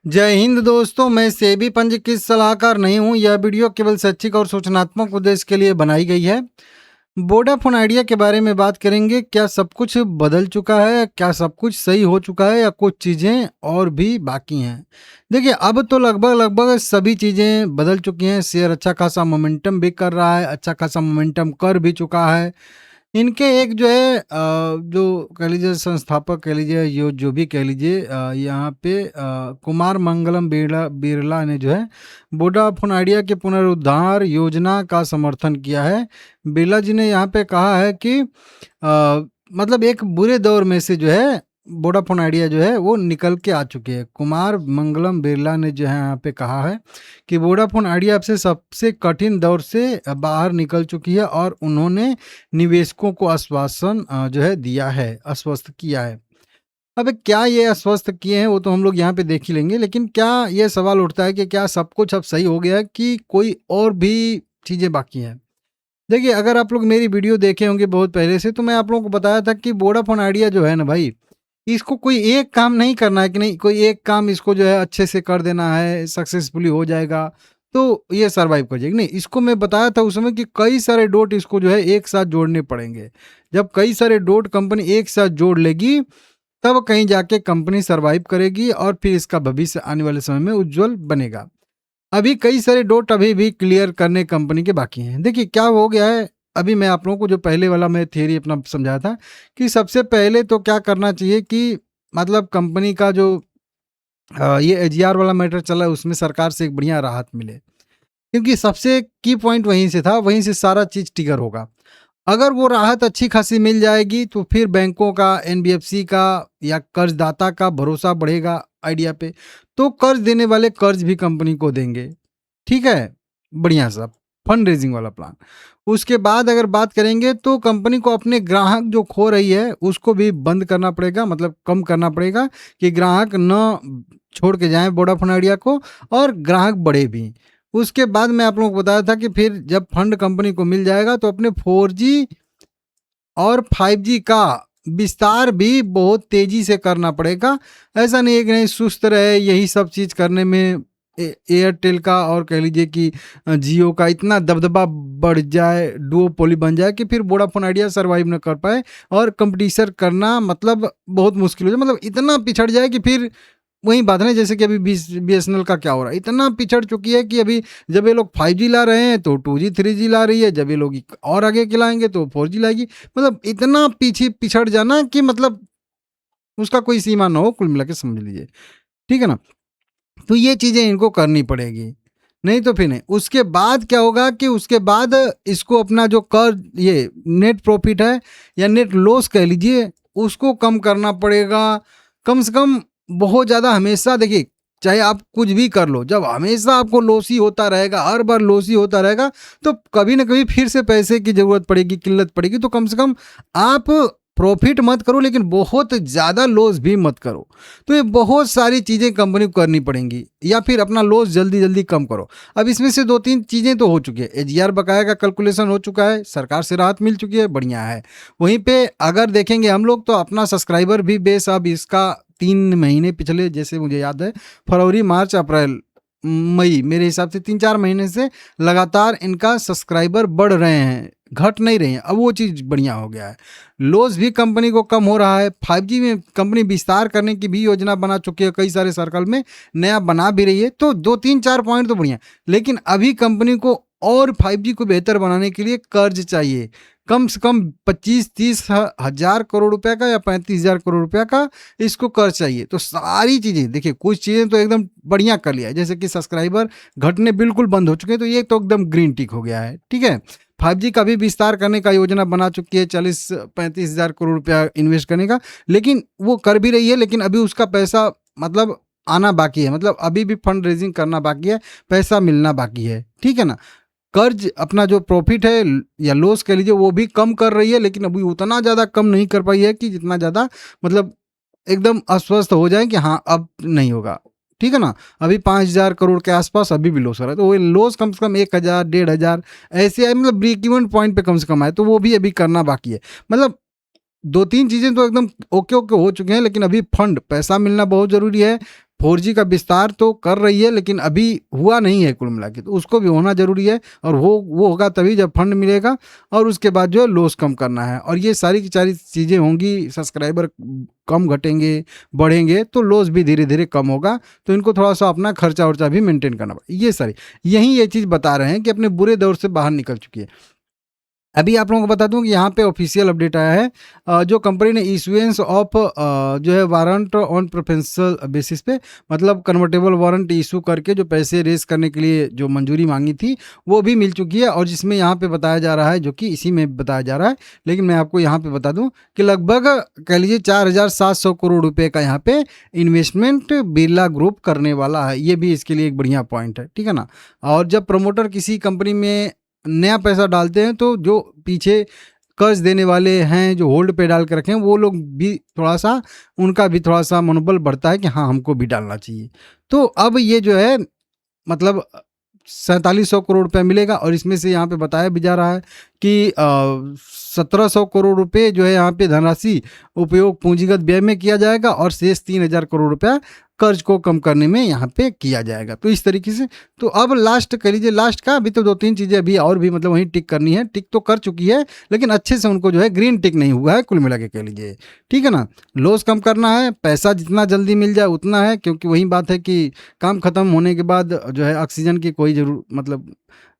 जय हिंद दोस्तों, मैं सेबी पंजीकृत सलाहकार नहीं हूं। यह वीडियो केवल शैक्षिक और सूचनात्मक उद्देश्य के लिए बनाई गई है। वोडाफोन आइडिया के बारे में बात करेंगे। क्या सब कुछ बदल चुका है? क्या सब कुछ सही हो चुका है या कुछ चीज़ें और भी बाकी हैं? देखिए, अब तो लगभग सभी चीज़ें बदल चुकी हैं। शेयर अच्छा खासा मोमेंटम भी कर रहा है, अच्छा खासा मोमेंटम कर भी चुका है। इनके एक जो है जो कह लीजिए संस्थापक कह लीजिए जो भी कह लीजिए यहाँ पे कुमार मंगलम बिरला बिरला ने जो है वोडाफोन आइडिया के पुनरुद्धार योजना का समर्थन किया है। बिरला जी ने यहाँ पे कहा है कि मतलब एक बुरे दौर में से जो है वोडाफोन आइडिया जो है वो निकल के आ चुकी है। कुमार मंगलम बिरला ने जो है यहाँ पे कहा है कि वोडाफोन आइडिया अब से सबसे कठिन दौर से बाहर निकल चुकी है और उन्होंने निवेशकों को आश्वासन जो है दिया है, आश्वस्त किया है। अब क्या ये आश्वस्त किए हैं वो तो हम लोग यहाँ पे देख ही लेंगे, लेकिन क्या ये सवाल उठता है कि क्या सब कुछ अब सही हो गया है कि कोई और भी चीज़ें बाकी हैं? देखिए, अगर आप लोग मेरी वीडियो देखे होंगे बहुत पहले से, तो मैं आप लोगों को बताया था कि वोडाफोन आइडिया जो है ना भाई, इसको कोई एक काम नहीं करना है कि नहीं कोई एक काम इसको जो है अच्छे से कर देना है, सक्सेसफुली हो जाएगा, तो ये सर्वाइव कर जाएगी। नहीं, इसको मैं बताया था उस समय कि कई सारे डॉट इसको जो है एक साथ जोड़ने पड़ेंगे। जब कई सारे डॉट कंपनी एक साथ जोड़ लेगी, तब कहीं जाके कंपनी सर्वाइव करेगी और फिर इसका भविष्य आने वाले समय में उज्जवल बनेगा। अभी कई सारे डॉट अभी भी क्लियर करने कंपनी के बाकी हैं। देखिए क्या हो गया है, अभी मैं आप लोगों को जो पहले वाला मैं थियरी अपना समझाया था कि सबसे पहले तो क्या करना चाहिए कि मतलब कंपनी का जो ये एजीआर वाला मैटर चला है उसमें सरकार से एक बढ़िया राहत मिले, क्योंकि सबसे की पॉइंट वहीं से था, वहीं से सारा चीज़ ट्रिगर होगा। अगर वो राहत अच्छी खासी मिल जाएगी तो फिर बैंकों का, एनबीएफसी का या कर्जदाता का भरोसा बढ़ेगा आइडिया पे, तो कर्ज देने वाले कर्ज भी कंपनी को देंगे। ठीक है, बढ़िया सा फंड रेजिंग वाला प्लान। उसके बाद अगर बात करेंगे तो कंपनी को अपने ग्राहक जो खो रही है उसको भी बंद करना पड़ेगा, मतलब कम करना पड़ेगा कि ग्राहक न छोड़ के जाएं वोडाफोन आइडिया को और ग्राहक बढ़े भी। उसके बाद मैं आप लोगों को बताया था कि फिर जब फंड कंपनी को मिल जाएगा तो अपने 4G और 5G का विस्तार भी बहुत तेजी से करना पड़ेगा। ऐसा नहीं है कि नहीं सुस्त रहे यही सब चीज़ करने में। एयरटेल का और कह लीजिए कि जियो का इतना दबदबा बढ़ जाए, डुओपोली बन जाए कि फिर वोडाफोन आइडिया सर्वाइव न कर पाए और कंपटीशन करना मतलब बहुत मुश्किल हो जाए, मतलब इतना पिछड़ जाए कि फिर वही बात है ना, जैसे कि अभी बीएसएनएल का क्या हो रहा है, इतना पिछड़ चुकी है कि अभी जब ये लोग 5G ला रहे हैं तो 2G 3G ला रही है, जब ये लोग और आगे के लाएंगे तो 4G लाएगी। मतलब इतना पीछे पिछड़ जाना कि मतलब उसका कोई सीमा ना हो, कुल मिला के समझ लीजिए। ठीक है ना, तो ये चीज़ें इनको करनी पड़ेगी, नहीं तो फिर नहीं। उसके बाद क्या होगा कि उसके बाद इसको अपना जो कर ये नेट प्रॉफिट है या नेट लॉस कह लीजिए उसको कम करना पड़ेगा। कम से कम बहुत ज़्यादा हमेशा देखिए, चाहे आप कुछ भी कर लो, जब हमेशा आपको लॉस ही होता रहेगा, हर बार लॉस ही होता रहेगा, तो कभी ना कभी फिर से पैसे की ज़रूरत पड़ेगी, किल्लत पड़ेगी। तो कम से कम आप प्रॉफिट मत करो लेकिन बहुत ज़्यादा लॉस भी मत करो। तो ये बहुत सारी चीज़ें कंपनी को करनी पड़ेंगी, या फिर अपना लॉस जल्दी जल्दी कम करो। अब इसमें से 2-3 चीज़ें तो हो चुकी है। एजीआर बकाया का कैलकुलेशन हो चुका है, सरकार से राहत मिल चुकी है, बढ़िया है। वहीं पे अगर देखेंगे हम लोग तो अपना सब्सक्राइबर भी बेस अब इसका 3 महीने पिछले, जैसे मुझे याद है फरवरी मार्च अप्रैल मई, मेरे हिसाब से 3-4 महीने से लगातार इनका सब्सक्राइबर बढ़ रहे हैं, घट नहीं रहे हैं। अब वो चीज़ बढ़िया हो गया है। लॉस भी कंपनी को कम हो रहा है। 5G में कंपनी विस्तार करने की भी योजना बना चुकी है, कई सारे सर्कल में नया बना भी रही है। तो 2-3-4 पॉइंट तो बढ़िया, लेकिन अभी कंपनी को और 5G को बेहतर बनाने के लिए कर्ज चाहिए। कम से कम 25-30 हज़ार करोड़ रुपए का या 35,000 करोड़ रुपए का इसको कर्ज चाहिए। तो सारी चीज़ें देखिए, कुछ चीज़ें तो एकदम बढ़िया कर लिया है, जैसे कि सब्सक्राइबर घटने बिल्कुल बंद हो चुके हैं, तो ये तो एकदम ग्रीन टिक हो गया है। ठीक है, 5G का भी विस्तार करने का योजना बना चुकी है, 40-35 हज़ार करोड़ रुपया इन्वेस्ट करने का, लेकिन वो कर भी रही है, लेकिन अभी उसका पैसा मतलब आना बाकी है, मतलब अभी भी फंड रेजिंग करना बाकी है, पैसा मिलना बाकी है। ठीक है ना, कर्ज अपना जो प्रॉफिट है या लॉस कह लीजिए वो भी कम कर रही है, लेकिन अभी उतना ज़्यादा कम नहीं कर पाई है कि जितना ज़्यादा मतलब एकदम अस्वस्थ हो जाए कि हाँ अब नहीं होगा। ठीक है ना, अभी 5,000 करोड़ के आसपास अभी भी लॉस हो रहा है, तो वो लॉस कम से कम 1,000 1,500 ऐसे आए, मतलब ब्रेक इवन पॉइंट पे कम से कम आए, तो वो भी अभी करना बाकी है। मतलब 2-3 चीज़ें तो एकदम ओके ओके हो चुके हैं, लेकिन अभी फंड पैसा मिलना बहुत ज़रूरी है। 4G का विस्तार तो कर रही है, लेकिन अभी हुआ नहीं है कुल मिला के, तो उसको भी होना ज़रूरी है। और वो होगा तभी जब फंड मिलेगा, और उसके बाद जो है लॉस कम करना है, और ये सारी की सारी चीज़ें होंगी। सब्सक्राइबर कम घटेंगे, बढ़ेंगे, तो लॉस भी धीरे धीरे कम होगा। तो इनको थोड़ा सा अपना खर्चा वर्चा भी मेंटेन करना पड़ेगा। ये सारी यही ये चीज़ बता रहे हैं कि अपने बुरे दौर से बाहर निकल चुकी है। अभी आप लोगों को बता दूं कि यहाँ पे ऑफिशियल अपडेट आया है, जो कंपनी ने इशुएंस ऑफ जो है वारंट ऑन प्रेफरेंशियल बेसिस पे, मतलब कन्वर्टेबल वारंट इशू करके जो पैसे रेस करने के लिए जो मंजूरी मांगी थी, वो भी मिल चुकी है। और जिसमें यहाँ पे बताया जा रहा है, जो कि इसी में बताया जा रहा है, लेकिन मैं आपको यहाँ पे बता दूं कि लगभग कह लीजिए 4,700 करोड़ रुपए का यहाँ पे इन्वेस्टमेंट बिरला ग्रुप करने वाला है। ये भी इसके लिए एक बढ़िया पॉइंट है, ठीक है ना। और जब प्रमोटर किसी कंपनी में नया पैसा डालते हैं, तो जो पीछे कर्ज देने वाले हैं, जो होल्ड पे डाल के रखे हैं, वो लोग भी थोड़ा सा, उनका भी थोड़ा सा मनोबल बढ़ता है कि हाँ, हमको भी डालना चाहिए। तो अब ये जो है, मतलब 4700 करोड़ रुपए मिलेगा। और इसमें से यहाँ पे बताया भी जा रहा है कि 1700 करोड़ रुपए जो है यहाँ पे धनराशि उपयोग पूंजीगत व्यय में किया जाएगा, और शेष 3000 करोड़ रुपया कर्ज को कम करने में यहाँ पे किया जाएगा। तो इस तरीके से, तो अब लास्ट कह लीजिए, लास्ट का अभी तो 2-3 चीज़ें अभी और भी मतलब वहीं टिक करनी है। टिक तो कर चुकी है, लेकिन अच्छे से उनको जो है ग्रीन टिक नहीं हुआ है कुल मिला के, कह लीजिए, ठीक है ना। लॉस कम करना है, पैसा जितना जल्दी मिल जाए उतना है, क्योंकि वही बात है कि काम खत्म होने के बाद जो है ऑक्सीजन की कोई जरूर मतलब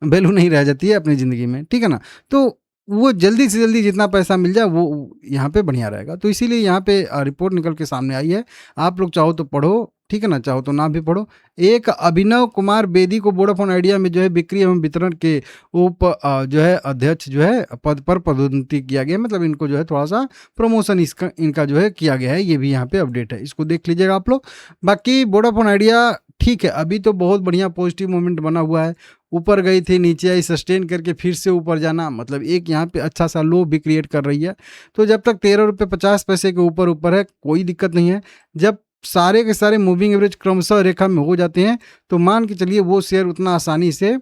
वैल्यू नहीं रह जाती है अपनी ज़िंदगी में, ठीक है ना। तो वो जल्दी से जल्दी जितना पैसा मिल जाए वो यहाँ पे बढ़िया रहेगा। तो इसीलिए यहाँ पे रिपोर्ट निकल के सामने आई है। आप लोग चाहो तो पढ़ो, ठीक है ना, चाहो तो ना भी पढ़ो। एक अभिनव कुमार बेदी को वोडाफोन आइडिया में जो है बिक्री एवं वितरण के जो है अध्यक्ष जो है पद पर पदोन्नति किया गया, मतलब इनको जो है थोड़ा सा प्रमोशन इसका इनका जो है किया गया है। ये भी यहाँ पे अपडेट है, इसको देख लीजिएगा आप लोग। बाकी वोडाफोन आइडिया ठीक है, अभी तो बहुत बढ़िया पॉजिटिव मोमेंट बना हुआ है। ऊपर गई थी, नीचे आई, सस्टेन करके फिर से ऊपर जाना, मतलब एक यहाँ पे अच्छा सा लो भी क्रिएट कर रही है। तो जब तक 13 रुपये 50 पैसे के ऊपर ऊपर है, कोई दिक्कत नहीं है। जब सारे के सारे मूविंग एवरेज क्रमशः रेखा में हो जाते हैं, तो मान के चलिए वो शेयर उतना आसानी से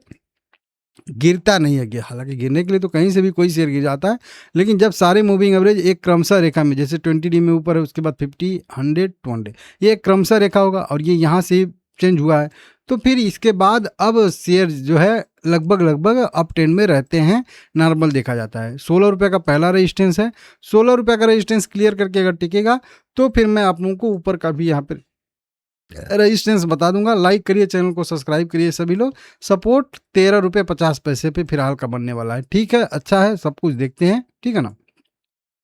गिरता नहीं है। हालांकि गिरने के लिए तो कहीं से भी कोई शेयर गिर जाता है, लेकिन जब सारे मूविंग एवरेज एक क्रमशः रेखा में, जैसे 20D में ऊपर है, उसके बाद 50, 100, 200, ये एक क्रमशः रेखा होगा, और ये यहाँ से चेंज हुआ है, तो फिर इसके बाद अब शेयर जो है लगभग लगभग अप ट्रेंड में रहते हैं, नॉर्मल देखा जाता है। 16 रुपये का पहला रेजिस्टेंस है, 16 रुपये का रेजिस्टेंस क्लियर करके अगर टिकेगा, तो फिर मैं आप लोगों को ऊपर का भी यहाँ पे रेजिस्टेंस बता दूंगा। लाइक करिए, चैनल को सब्सक्राइब करिए सभी लोग। सपोर्ट 13 रुपये 50 पैसे पे फिलहाल का बनने वाला है, ठीक है, अच्छा है, सब कुछ देखते हैं, ठीक है ना।